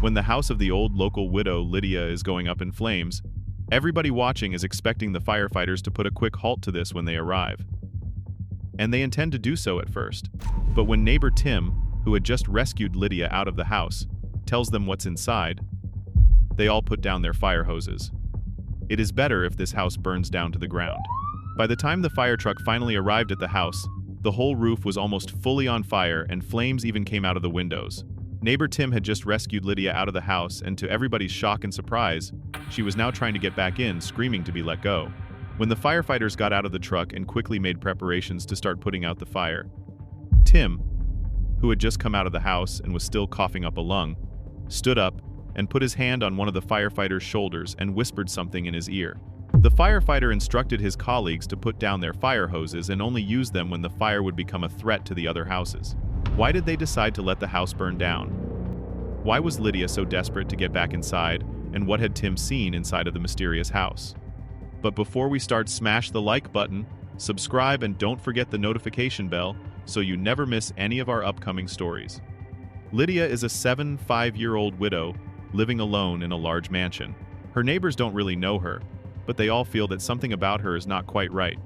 When the house of the old local widow Lydia is going up in flames, everybody watching is expecting the firefighters to put a quick halt to this when they arrive. And they intend to do so at first. But when neighbor Tim, who had just rescued Lydia out of the house, tells them what's inside, they all put down their fire hoses. It is better if this house burns down to the ground. By the time the fire truck finally arrived at the house, the whole roof was almost fully on fire and flames even came out of the windows. Neighbor Tim had just rescued Lydia out of the house, and to everybody's shock and surprise, she was now trying to get back in, screaming to be let go. When the firefighters got out of the truck and quickly made preparations to start putting out the fire, Tim, who had just come out of the house and was still coughing up a lung, stood up and put his hand on one of the firefighter's shoulders and whispered something in his ear. The firefighter instructed his colleagues to put down their fire hoses and only use them when the fire would become a threat to the other houses. Why did they decide to let the house burn down? Why was Lydia so desperate to get back inside, and what had Tim seen inside of the mysterious house? But before we start, smash the like button, subscribe, and don't forget the notification bell so you never miss any of our upcoming stories. Lydia is a 75-year-old widow living alone in a large mansion. Her neighbors don't really know her, but they all feel that something about her is not quite right.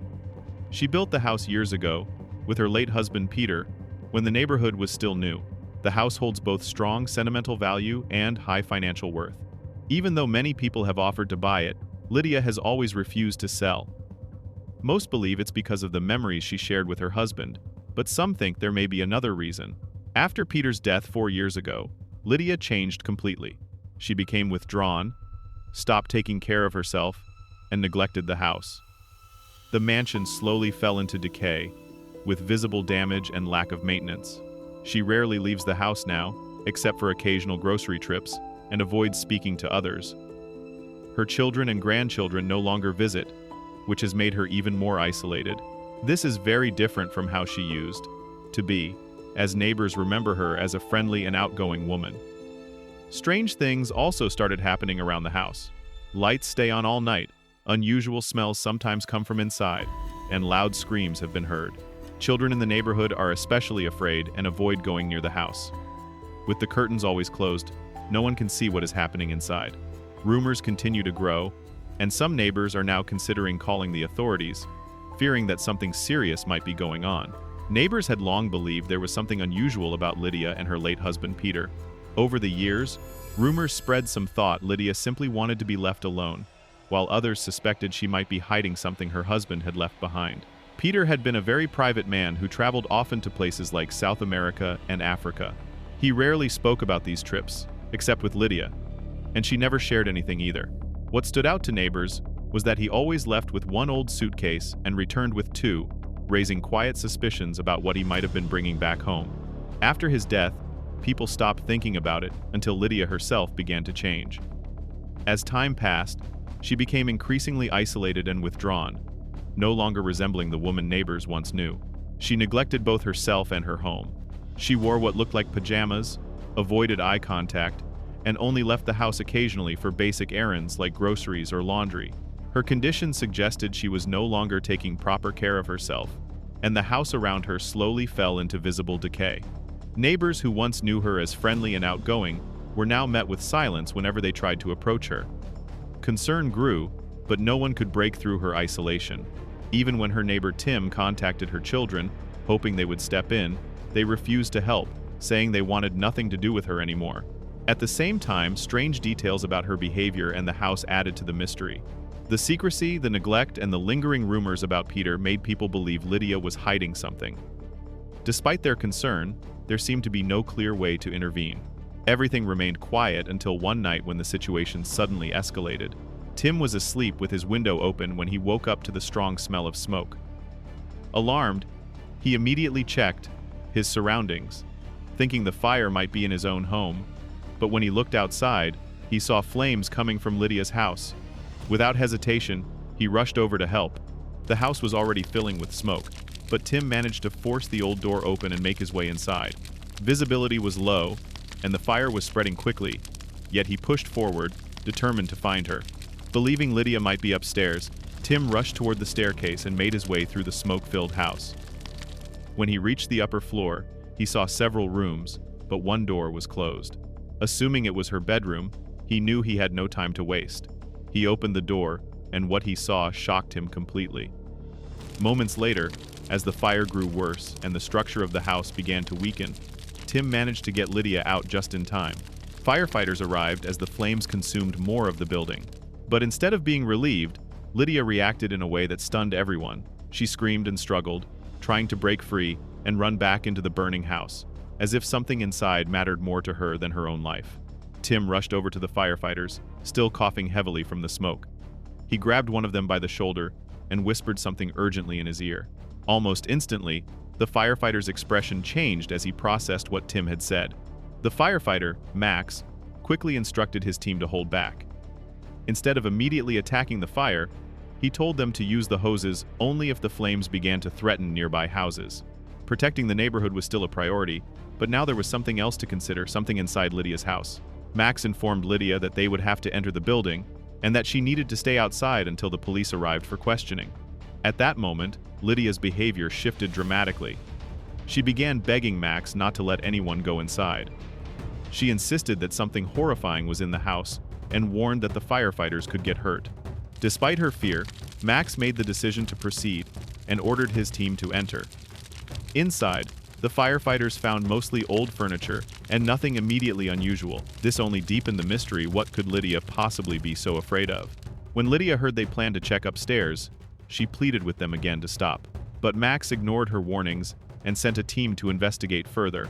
She built the house years ago with her late husband Peter when the neighborhood was still new. The house holds both strong sentimental value and high financial worth. Even though many people have offered to buy it, Lydia has always refused to sell. Most believe it's because of the memories she shared with her husband, but some think there may be another reason. After Peter's death 4 years ago, Lydia changed completely. She became withdrawn, stopped taking care of herself, and neglected the house. The mansion slowly fell into decay, with visible damage and lack of maintenance. She rarely leaves the house now, except for occasional grocery trips, and avoids speaking to others. Her children and grandchildren no longer visit, which has made her even more isolated. This is very different from how she used to be, as neighbors remember her as a friendly and outgoing woman. Strange things also started happening around the house. Lights stay on all night, unusual smells sometimes come from inside, and loud screams have been heard. Children in the neighborhood are especially afraid and avoid going near the house. With the curtains always closed, no one can see what is happening inside. Rumors continue to grow, and some neighbors are now considering calling the authorities, fearing that something serious might be going on. Neighbors had long believed there was something unusual about Lydia and her late husband Peter. Over the years, rumors spread some thought Lydia simply wanted to be left alone, while others suspected she might be hiding something her husband had left behind. Peter had been a very private man who traveled often to places like South America and Africa. He rarely spoke about these trips, except with Lydia, and she never shared anything either. What stood out to neighbors was that he always left with one old suitcase and returned with two, raising quiet suspicions about what he might have been bringing back home. After his death, people stopped thinking about it until Lydia herself began to change. As time passed, she became increasingly isolated and withdrawn, no longer resembling the woman neighbors once knew. She neglected both herself and her home. She wore what looked like pajamas, avoided eye contact, and only left the house occasionally for basic errands like groceries or laundry. Her condition suggested she was no longer taking proper care of herself, and the house around her slowly fell into visible decay. Neighbors who once knew her as friendly and outgoing were now met with silence whenever they tried to approach her. Concern grew, but no one could break through her isolation. Even when her neighbor Tim contacted her children, hoping they would step in, they refused to help, saying they wanted nothing to do with her anymore. At the same time, strange details about her behavior and the house added to the mystery. The secrecy, the neglect, and the lingering rumors about Peter made people believe Lydia was hiding something. Despite their concern, there seemed to be no clear way to intervene. Everything remained quiet until one night when the situation suddenly escalated. Tim was asleep with his window open when he woke up to the strong smell of smoke. Alarmed, he immediately checked his surroundings, thinking the fire might be in his own home. But when he looked outside, he saw flames coming from Lydia's house. Without hesitation, he rushed over to help. The house was already filling with smoke, but Tim managed to force the old door open and make his way inside. Visibility was low, and the fire was spreading quickly, yet he pushed forward, determined to find her. Believing Lydia might be upstairs, Tim rushed toward the staircase and made his way through the smoke-filled house. When he reached the upper floor, he saw several rooms, but one door was closed. Assuming it was her bedroom, he knew he had no time to waste. He opened the door, and what he saw shocked him completely. Moments later, as the fire grew worse and the structure of the house began to weaken, Tim managed to get Lydia out just in time. Firefighters arrived as the flames consumed more of the building. But instead of being relieved, Lydia reacted in a way that stunned everyone. She screamed and struggled, trying to break free and run back into the burning house, as if something inside mattered more to her than her own life. Tim rushed over to the firefighters, still coughing heavily from the smoke. He grabbed one of them by the shoulder and whispered something urgently in his ear. Almost instantly, the firefighter's expression changed as he processed what Tim had said. The firefighter, Max, quickly instructed his team to hold back. Instead of immediately attacking the fire, he told them to use the hoses only if the flames began to threaten nearby houses. Protecting the neighborhood was still a priority, but now there was something else to consider, something inside Lydia's house. Max informed Lydia that they would have to enter the building and that she needed to stay outside until the police arrived for questioning. At that moment, Lydia's behavior shifted dramatically. She began begging Max not to let anyone go inside. She insisted that something horrifying was in the house and warned that the firefighters could get hurt. Despite her fear, Max made the decision to proceed and ordered his team to enter. Inside, the firefighters found mostly old furniture and nothing immediately unusual. This only deepened the mystery. What could Lydia possibly be so afraid of? When Lydia heard they planned to check upstairs, she pleaded with them again to stop. But Max ignored her warnings and sent a team to investigate further.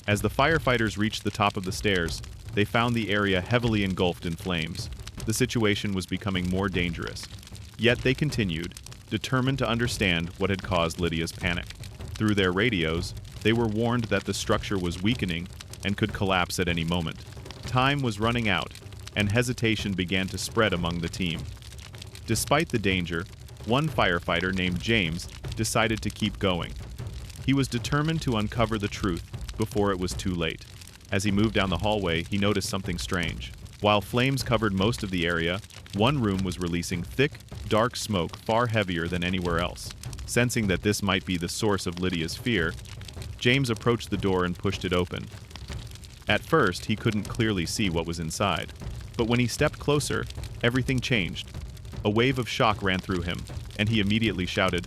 As the firefighters reached the top of the stairs, they found the area heavily engulfed in flames. The situation was becoming more dangerous. Yet they continued, determined to understand what had caused Lydia's panic. Through their radios, they were warned that the structure was weakening and could collapse at any moment. Time was running out, and hesitation began to spread among the team. Despite the danger, one firefighter named James decided to keep going. He was determined to uncover the truth before it was too late. As he moved down the hallway, he noticed something strange. While flames covered most of the area, one room was releasing thick, dark smoke far heavier than anywhere else. Sensing that this might be the source of Lydia's fear, James approached the door and pushed it open. At first, he couldn't clearly see what was inside. But when he stepped closer, everything changed. A wave of shock ran through him, and he immediately shouted,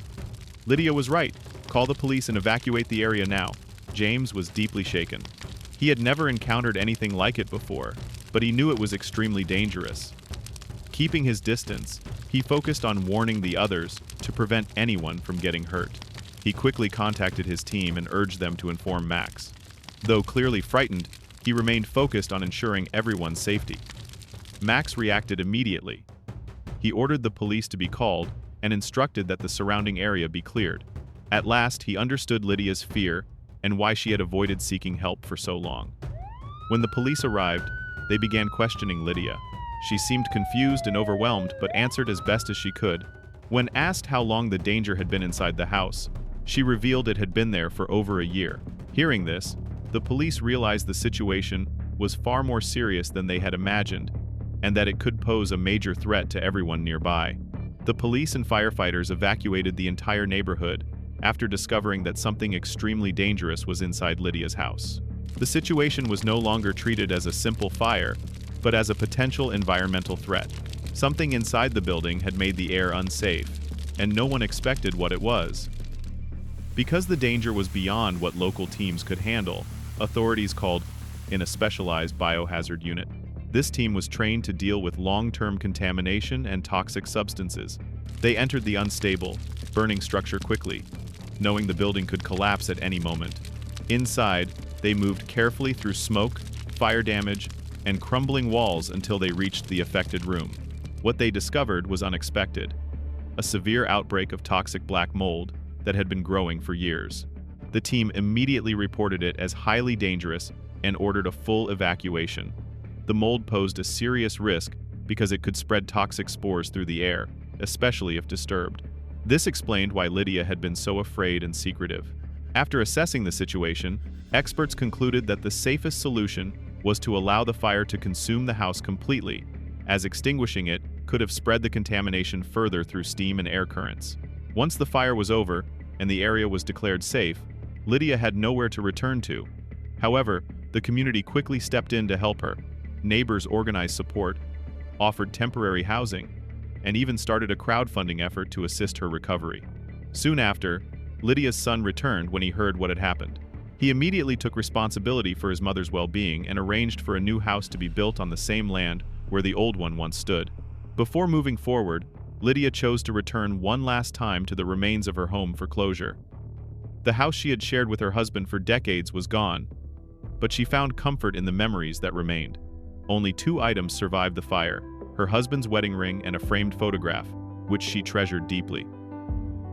"Lydia was right. Call the police and evacuate the area now." James was deeply shaken. He had never encountered anything like it before, but he knew it was extremely dangerous. Keeping his distance, he focused on warning the others to prevent anyone from getting hurt. He quickly contacted his team and urged them to inform Max. Though clearly frightened, he remained focused on ensuring everyone's safety. Max reacted immediately. He ordered the police to be called and instructed that the surrounding area be cleared. At last, he understood Lydia's fear and why she had avoided seeking help for so long. When the police arrived, they began questioning Lydia. She seemed confused and overwhelmed, but answered as best as she could. When asked how long the danger had been inside the house, she revealed it had been there for over a year. Hearing this, the police realized the situation was far more serious than they had imagined, and that it could pose a major threat to everyone nearby. The police and firefighters evacuated the entire neighborhood after discovering that something extremely dangerous was inside Lydia's house. The situation was no longer treated as a simple fire, but as a potential environmental threat. Something inside the building had made the air unsafe, and no one expected what it was. Because the danger was beyond what local teams could handle, authorities called in a specialized biohazard unit. This team was trained to deal with long-term contamination and toxic substances. They entered the unstable, burning structure quickly, knowing the building could collapse at any moment. Inside, they moved carefully through smoke, fire damage, and crumbling walls until they reached the affected room. What they discovered was unexpected: a severe outbreak of toxic black mold that had been growing for years. The team immediately reported it as highly dangerous and ordered a full evacuation. The mold posed a serious risk because it could spread toxic spores through the air, especially if disturbed. This explained why Lydia had been so afraid and secretive. After assessing the situation, experts concluded that the safest solution was to allow the fire to consume the house completely, as extinguishing it could have spread the contamination further through steam and air currents. Once the fire was over and the area was declared safe, Lydia had nowhere to return to. However, The community quickly stepped in to help her. Neighbors organized support, offered temporary housing, and even started a crowdfunding effort to assist her recovery. Soon after, Lydia's son returned when he heard what had happened. He immediately took responsibility for his mother's well-being and arranged for a new house to be built on the same land where the old one once stood. Before moving forward, Lydia chose to return one last time to the remains of her home for closure. The house she had shared with her husband for decades was gone, but she found comfort in the memories that remained. Only 2 items survived the fire: her husband's wedding ring and a framed photograph, which she treasured deeply.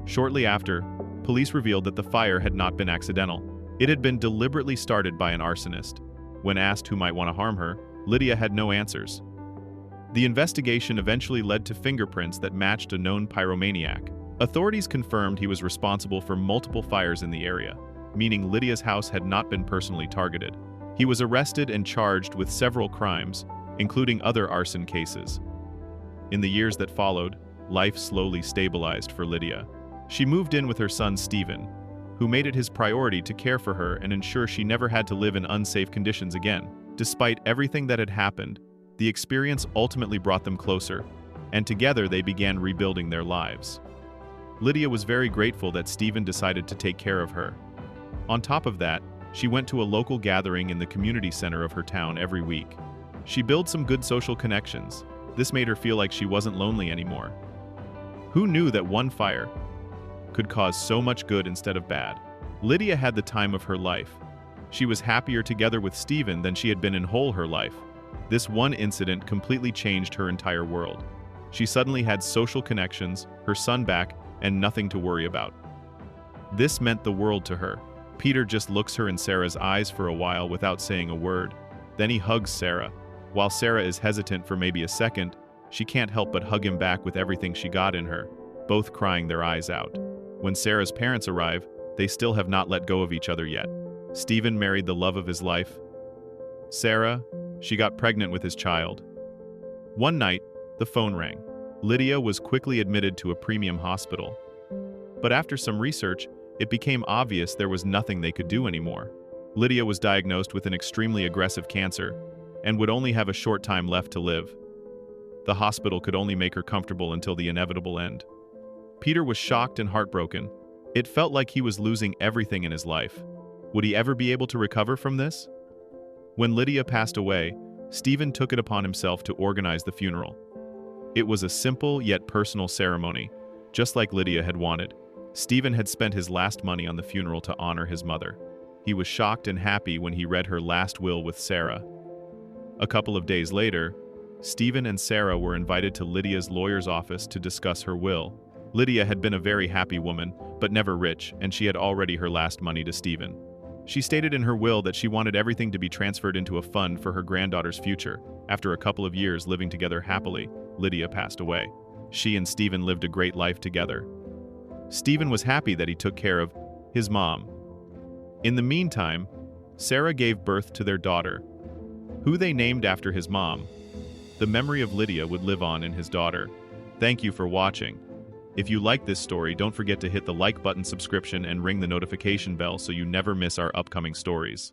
Shortly after, police revealed that the fire had not been accidental. It had been deliberately started by an arsonist. When asked who might want to harm her, Lydia had no answers. The investigation eventually led to fingerprints that matched a known pyromaniac. Authorities confirmed he was responsible for multiple fires in the area, meaning Lydia's house had not been personally targeted. He was arrested and charged with several crimes, including other arson cases. In the years that followed, life slowly stabilized for Lydia. She moved in with her son Stephen, who made it his priority to care for her and ensure she never had to live in unsafe conditions again. Despite everything that had happened, the experience ultimately brought them closer, and together they began rebuilding their lives. Lydia was very grateful that Stephen decided to take care of her. On top of that, she went to a local gathering in the community center of her town every week. She built some good social connections. This made her feel like she wasn't lonely anymore. Who knew that one fire could cause so much good instead of bad? Lydia had the time of her life. She was happier together with Stephen than she had been in whole her life. This one incident completely changed her entire world. She suddenly had social connections, her son back, and nothing to worry about. This meant the world to her. Peter just looks her in Sarah's eyes for a while without saying a word. Then he hugs Sarah. While Sarah is hesitant for maybe a second, she can't help but hug him back with everything she got in her, both crying their eyes out. When Sarah's parents arrive, they still have not let go of each other yet. Stephen married the love of his life. Sarah, she got pregnant with his child. One night, the phone rang. Lydia was quickly admitted to a premium hospital. But after some research, it became obvious there was nothing they could do anymore. Lydia was diagnosed with an extremely aggressive cancer and would only have a short time left to live. The hospital could only make her comfortable until the inevitable end. Peter was shocked and heartbroken. It felt like he was losing everything in his life. Would he ever be able to recover from this? When Lydia passed away, Stephen took it upon himself to organize the funeral. It was a simple yet personal ceremony, just like Lydia had wanted. Stephen had spent his last money on the funeral to honor his mother. He was shocked and happy when he read her last will with Sarah. A couple of days later, Stephen and Sarah were invited to Lydia's lawyer's office to discuss her will. Lydia had been a very happy woman, but never rich, and she had already her last money to Stephen. She stated in her will that she wanted everything to be transferred into a fund for her granddaughter's future. After a couple of years living together happily, Lydia passed away. She and Stephen lived a great life together. Stephen was happy that he took care of his mom. In the meantime, Sarah gave birth to their daughter, who they named after his mom. The memory of Lydia would live on in his daughter. Thank you for watching. If you like this story, don't forget to hit the like button, subscription, and ring the notification bell so you never miss our upcoming stories.